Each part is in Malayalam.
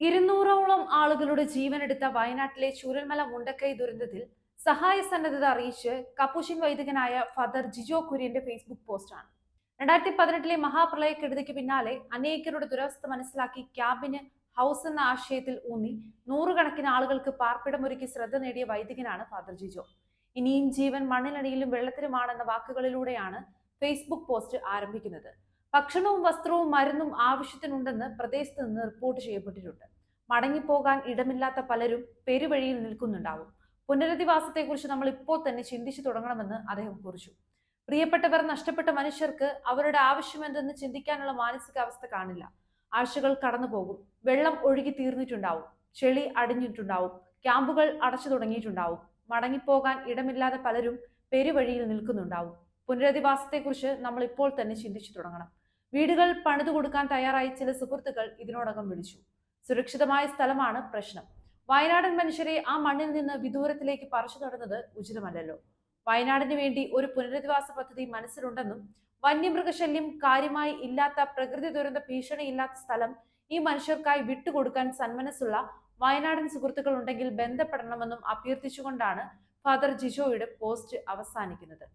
200ഓളം ആളുകളുടെ ജീവനെടുത്ത വയനാട്ടിലെ ചൂരൽമല മുണ്ടക്കൈ ദുരന്തത്തിൽ സഹായ സന്നദ്ധത അറിയിച്ച് കപ്പുച്ചിൻ വൈദികനായ ഫാദർ ജിജോ കുര്യന്റെ ഫേസ്ബുക്ക് പോസ്റ്റാണ്. 2018 മഹാപ്രളയക്കെടുതിക്ക് പിന്നാലെ അനേകരുടെ ദുരവസ്ഥ മനസ്സിലാക്കി ക്യാബിന് ഹൗസ് എന്ന ആശയത്തിൽ ഊന്നി നൂറുകണക്കിന് ആളുകൾക്ക് പാർപ്പിടമൊരുക്കി ശ്രദ്ധ നേടിയ വൈദികനാണ് ഫാദർ ജിജോ. ഇനിയും ജീവൻ മണ്ണിനടിയിലും വെള്ളത്തിലുമാണെന്ന വാക്കുകളിലൂടെയാണ് ഫേസ്ബുക്ക് പോസ്റ്റ് ആരംഭിക്കുന്നത്. ഭക്ഷണവും വസ്ത്രവും മരുന്നും ആവശ്യത്തിനുണ്ടെന്ന് പ്രദേശത്ത് നിന്ന് റിപ്പോർട്ട് ചെയ്യപ്പെട്ടിട്ടുണ്ട്. മടങ്ങിപ്പോകാൻ ഇടമില്ലാത്ത പലരും പെരുവഴിയിൽ നിൽക്കുന്നുണ്ടാവും. പുനരധിവാസത്തെക്കുറിച്ച് നമ്മൾ ഇപ്പോൾ തന്നെ ചിന്തിച്ചു തുടങ്ങണമെന്ന് അദ്ദേഹം കുറിച്ചു. പ്രിയപ്പെട്ടവർ നഷ്ടപ്പെട്ട മനുഷ്യർക്ക് അവരുടെ ആവശ്യമെന്തെന്ന് ചിന്തിക്കാനുള്ള മാനസികാവസ്ഥ കാണില്ല. ആഴ്ചകൾ കടന്നു പോകും. വെള്ളം ഒഴുകി തീർന്നിട്ടുണ്ടാവും. ചെളി അടിഞ്ഞിട്ടുണ്ടാവും. ക്യാമ്പുകൾ അടച്ചു തുടങ്ങിയിട്ടുണ്ടാവും. മടങ്ങിപ്പോകാൻ ഇടമില്ലാതെ പലരും പെരുവഴിയിൽ നിൽക്കുന്നുണ്ടാവും. പുനരധിവാസത്തെക്കുറിച്ച് നമ്മൾ ഇപ്പോൾ തന്നെ ചിന്തിച്ചു തുടങ്ങണം. വീടുകൾ പണിതു കൊടുക്കാൻ തയ്യാറായി ചില സുഹൃത്തുക്കൾ ഇതിനോടകം വിളിച്ചു. സുരക്ഷിതമായ സ്ഥലമാണ് പ്രശ്നം. വയനാടൻ മനുഷ്യരെ ആ മണ്ണിൽ നിന്ന് വിദൂരത്തിലേക്ക് പറിച്ചു നടന്നത് ഉചിതമല്ലല്ലോ. വയനാടിന് വേണ്ടി ഒരു പുനരധിവാസ പദ്ധതി മനസ്സിലുണ്ടെന്നും വന്യമൃഗശല്യം കാര്യമായി ഇല്ലാത്ത, പ്രകൃതി ദുരന്ത ഭീഷണി ഇല്ലാത്ത സ്ഥലം ഈ മനുഷ്യർക്കായി വിട്ടുകൊടുക്കാൻ സന്മനസ്സുള്ള വയനാടൻ സുഹൃത്തുക്കൾ ഉണ്ടെങ്കിൽ ബന്ധപ്പെടണമെന്നും അഭ്യർത്ഥിച്ചുകൊണ്ടാണ് ഫാദർ ജിജോയുടെ പോസ്റ്റ് അവസാനിക്കുന്നത്.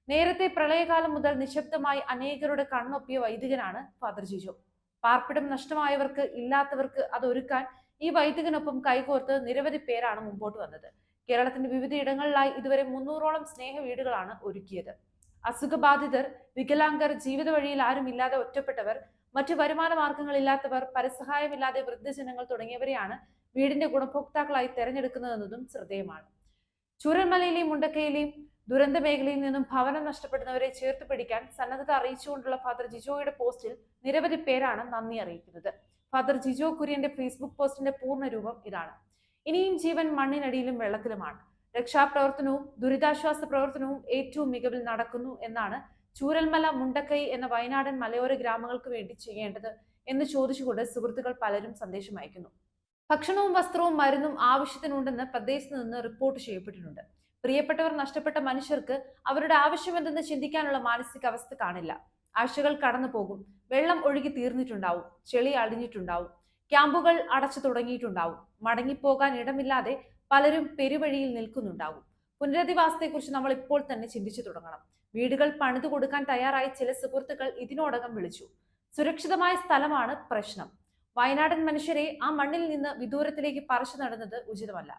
നേരത്തെ പ്രളയകാലം മുതൽ നിശബ്ദമായി അനേകരുടെ കണ്ണൊപ്പിയ വൈദികനാണ് ഫാദർ ജിജോ. പാർപ്പിടം നഷ്ടമായവർക്ക്, ഇല്ലാത്തവർക്ക് അതൊരുക്കാൻ ഈ വൈദികനൊപ്പം കൈകോർത്ത് നിരവധി പേരാണ് മുമ്പോട്ട് വന്നത്. കേരളത്തിന്റെ വിവിധ ഇടങ്ങളിലായി ഇതുവരെ 300ഓളം സ്നേഹ വീടുകളാണ് ഒരുക്കിയത്. അസുഖബാധിതർ, വികലാംഗർ, ജീവിത വഴിയിൽ ആരും ഇല്ലാതെ ഒറ്റപ്പെട്ടവർ, മറ്റു വരുമാന മാർഗങ്ങളില്ലാത്തവർ, പരസഹായമില്ലാതെ വൃദ്ധജനങ്ങൾ തുടങ്ങിയവരെയാണ് വീടിന്റെ ഗുണഭോക്താക്കളായി തെരഞ്ഞെടുക്കുന്നതെന്നതും ശ്രദ്ധേയമാണ്. ചൂരൽമലയിലെയും മുണ്ടക്കയിലെയും ദുരന്ത മേഖലയിൽ നിന്നും ഭവനം നഷ്ടപ്പെടുന്നവരെ ചേർത്ത് പിടിക്കാൻ സന്നദ്ധത അറിയിച്ചുകൊണ്ടുള്ള ഫാദർ ജിജോയുടെ പോസ്റ്റിൽ നിരവധി പേരാണ് നന്ദി അറിയിക്കുന്നത്. ഫാദർ ജിജോ കുര്യന്റെ ഫേസ്ബുക്ക് പോസ്റ്റിന്റെ പൂർണ്ണ രൂപം ഇതാണ്. ഇനിയും ജീവൻ മണ്ണിനടിയിലും വെള്ളത്തിലുമാണ്. രക്ഷാപ്രവർത്തനവും ദുരിതാശ്വാസ പ്രവർത്തനവും ഏറ്റവും മികവിൽ നടക്കുന്നു എന്നാണ് ചൂരൽമല, മുണ്ടക്കൈ എന്ന വയനാടൻ മലയോര ഗ്രാമങ്ങൾക്ക് വേണ്ടി ചെയ്യേണ്ടത് എന്ന് ചോദിച്ചുകൊണ്ട് സുഹൃത്തുക്കൾ പലരും സന്ദേശം അയക്കുന്നു. ഭക്ഷണവും വസ്ത്രവും മരുന്നും ആവശ്യത്തിനുണ്ടെന്ന് പ്രദേശത്ത് നിന്ന് റിപ്പോർട്ട് ചെയ്യപ്പെട്ടിട്ടുണ്ട്. പ്രിയപ്പെട്ടവർ നഷ്ടപ്പെട്ട മനുഷ്യർക്ക് അവരുടെ ആവശ്യമെന്തെന്ന് ചിന്തിക്കാനുള്ള മാനസികാവസ്ഥ കാണില്ല. ആഴ്ചകൾ കടന്നു പോകും. വെള്ളം ഒഴുകി തീർന്നിട്ടുണ്ടാവും. ചെളി അടിഞ്ഞിട്ടുണ്ടാവും. ക്യാമ്പുകൾ അടച്ചു തുടങ്ങിയിട്ടുണ്ടാവും. മടങ്ങിപ്പോകാൻ ഇടമില്ലാതെ പലരും പെരുവഴിയിൽ നിൽക്കുന്നുണ്ടാവും. പുനരധിവാസത്തെക്കുറിച്ച് നമ്മൾ ഇപ്പോൾ തന്നെ ചിന്തിച്ചു തുടങ്ങണം. വീടുകൾ പണിതു കൊടുക്കാൻ തയ്യാറായി ചില സുഹൃത്തുക്കൾ ഇതിനോടകം വിളിച്ചു. സുരക്ഷിതമായ സ്ഥലമാണ് പ്രശ്നം. വയനാടൻ മനുഷ്യരെ ആ മണ്ണിൽ നിന്ന് വിദൂരത്തിലേക്ക് പറിച്ചു നടന്നത് ഉചിതമല്ല.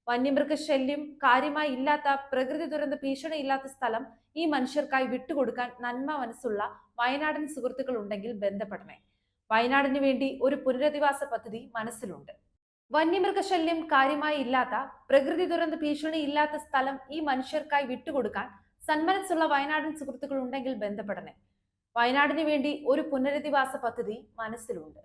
വന്യമൃഗശല്യം കാര്യമായി ഇല്ലാത്ത, പ്രകൃതി ദുരന്ത ഭീഷണി ഇല്ലാത്ത സ്ഥലം ഈ മനുഷ്യർക്കായി വിട്ടുകൊടുക്കാൻ നന്മ മനസ്സുള്ള വയനാടൻ സുഹൃത്തുക്കൾ ഉണ്ടെങ്കിൽ ബന്ധപ്പെടണേ. വയനാടിന് വേണ്ടി ഒരു പുനരധിവാസ പദ്ധതി മനസ്സിലുണ്ട്. വന്യമൃഗശല്യം കാര്യമായി ഇല്ലാത്ത, പ്രകൃതി ദുരന്ത ഭീഷണി ഇല്ലാത്ത സ്ഥലം ഈ മനുഷ്യർക്കായി വിട്ടുകൊടുക്കാൻ സന്മനസ്സുള്ള വയനാടൻ സുഹൃത്തുക്കൾ ഉണ്ടെങ്കിൽ ബന്ധപ്പെടണേ. വയനാടിന് വേണ്ടി ഒരു പുനരധിവാസ പദ്ധതി മനസ്സിലുണ്ട്.